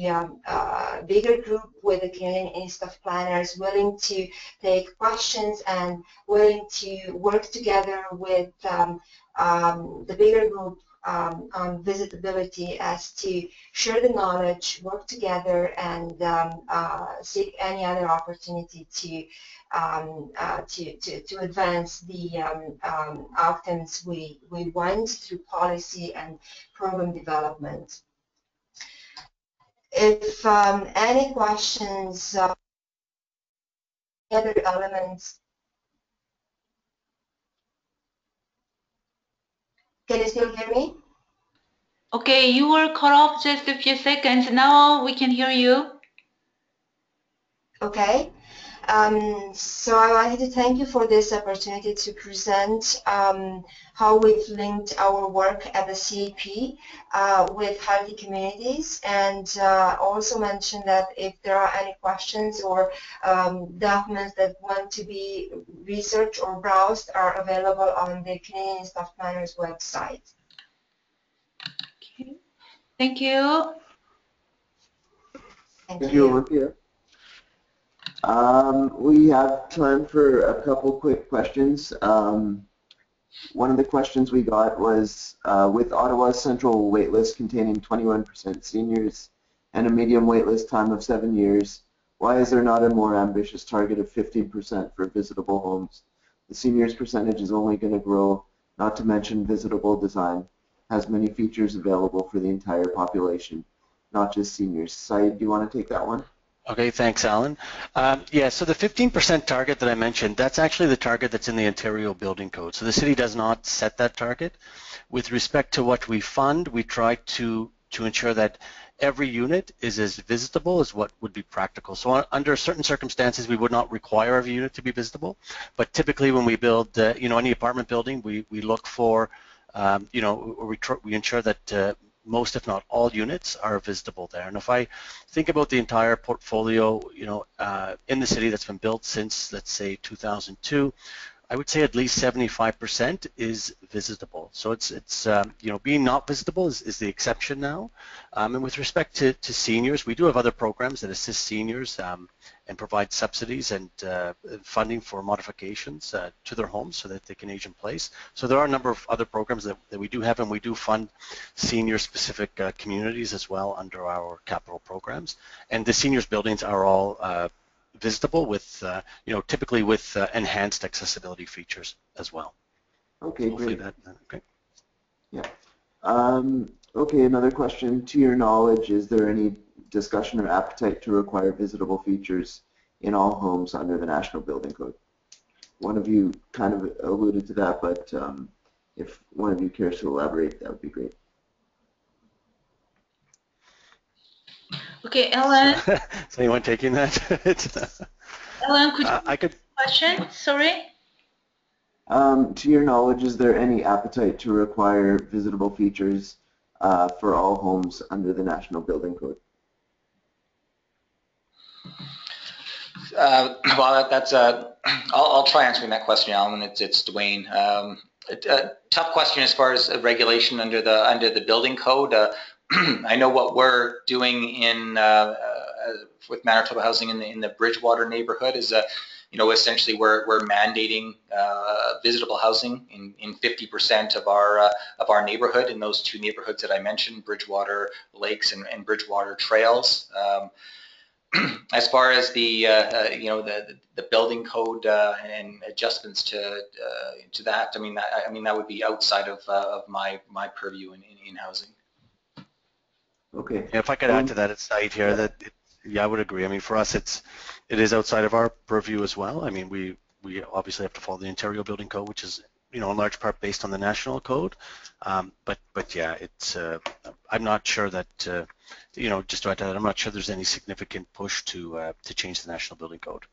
bigger group with the Canadian Institute of Planners, willing to take questions and willing to work together with the bigger group on VisitAbility as to share the knowledge, work together, and seek any other opportunity to advance the outcomes we want through policy and program development. If any questions, other elements, can you still hear me? Okay, you were cut off just a few seconds. Now we can hear you. Okay. So I wanted to thank you for this opportunity to present how we've linked our work at the CIP with healthy communities, and also mention that if there are any questions or documents that want to be researched or browsed are available on the Canadian Institute of Planners website. Okay. Thank you. Thank you, Olimpia. We have time for a couple quick questions. One of the questions we got was, with Ottawa's central waitlist containing 21% seniors and a medium waitlist time of 7 years, why is there not a more ambitious target of 15% for visitable homes? The seniors percentage is only going to grow, not to mention visitable design has many features available for the entire population, not just seniors. Saide, do you want to take that one? Okay, thanks, Alan. Yeah, so the 15% target that I mentioned, that's actually the target that's in the Ontario Building Code. So the city does not set that target. With respect to what we fund, we try to ensure that every unit is as visitable as what would be practical. So under certain circumstances, we would not require every unit to be visitable. But typically when we build, any apartment building, we look for, we ensure that most, if not all, units are visitable there. And if I think about the entire portfolio, in the city that's been built since, let's say, 2002, I would say at least 75% is visitable. So it's being not visitable is the exception now. And with respect to seniors, we do have other programs that assist seniors and provide subsidies and funding for modifications to their homes so that they can age in place. So there are a number of other programs that we do have, and we do fund senior-specific communities as well under our capital programs. And the seniors buildings are all visitable with, typically with enhanced accessibility features as well. Okay, Hopefully great. Okay. Yeah. Okay, another question. To your knowledge, is there any discussion or appetite to require visitable features in all homes under the National Building Code? One of you kind of alluded to that, but if one of you cares to elaborate, that would be great. Okay, Ellen. Is anyone taking that? Ellen, could you I could. question? Sorry. To your knowledge, is there any appetite to require visitable features for all homes under the National Building Code? Well, that's I'll try answering that question, Alan. It's Dwayne. Tough question as far as regulation under the building code. I know what we're doing in with Manitoba Housing in the Bridgewater neighborhood is essentially we're mandating visitable housing in 50% of our neighborhood in those two neighborhoods that I mentioned, Bridgewater Lakes and Bridgewater Trails. As far as the building code and adjustments to that, I mean that would be outside of my purview in housing. Okay. Yeah, if I could add to that, it's Saide here. I would agree. I mean, for us, it is outside of our purview as well. I mean, we obviously have to follow the Ontario Building Code, which is in large part based on the national code. But yeah, it's I'm not sure that just to add to that, I'm not sure there's any significant push to change the National Building Code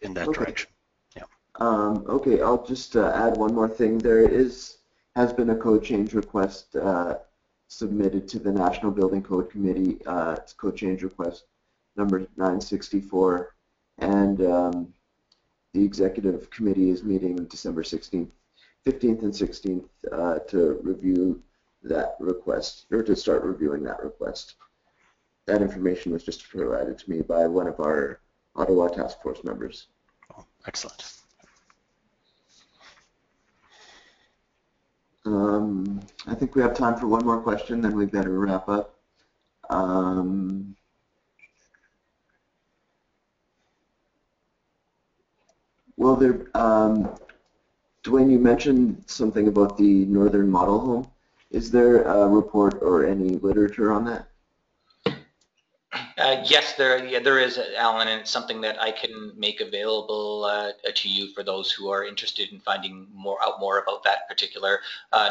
in that direction. Yeah. Okay, I'll just add one more thing. There has been a code change request submitted to the National Building Code Committee. It's code change request number 964, and the executive committee is meeting December 15th and 16th to review that request, or to start reviewing that request. That information was just provided to me by one of our Ottawa task force members. Oh, excellent. I think we have time for one more question, then we better wrap up. Well, Dwayne, you mentioned something about the Northern Model Home. Is there a report or any literature on that? Yes, there is, Alan, and it's something that I can make available to you for those who are interested in finding out more about that particular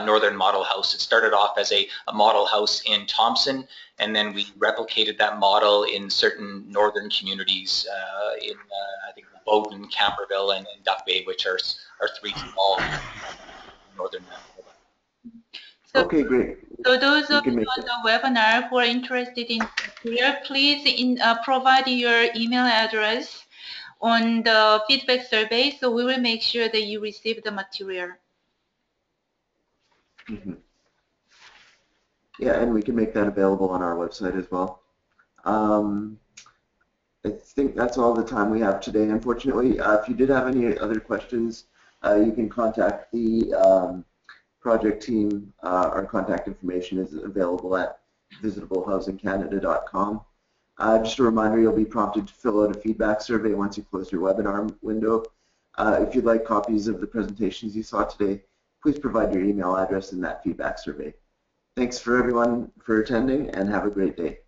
Northern Model House. It started off as a model house in Thompson, and then we replicated that model in certain northern communities in, I think, Bowden, Camberville, and Duck Bay, which are three small northern Manitoba. Okay, great. So those of you on the webinar who are interested in material, please provide your email address on the feedback survey, so we will make sure that you receive the material. Mm-hmm. Yeah, and we can make that available on our website as well. I think that's all the time we have today, unfortunately. If you did have any other questions, you can contact the project team. Our contact information is available at visitablehousingcanada.com. Just a reminder, you'll be prompted to fill out a feedback survey once you close your webinar window. If you'd like copies of the presentations you saw today, please provide your email address in that feedback survey. Thanks for everyone for attending, and have a great day.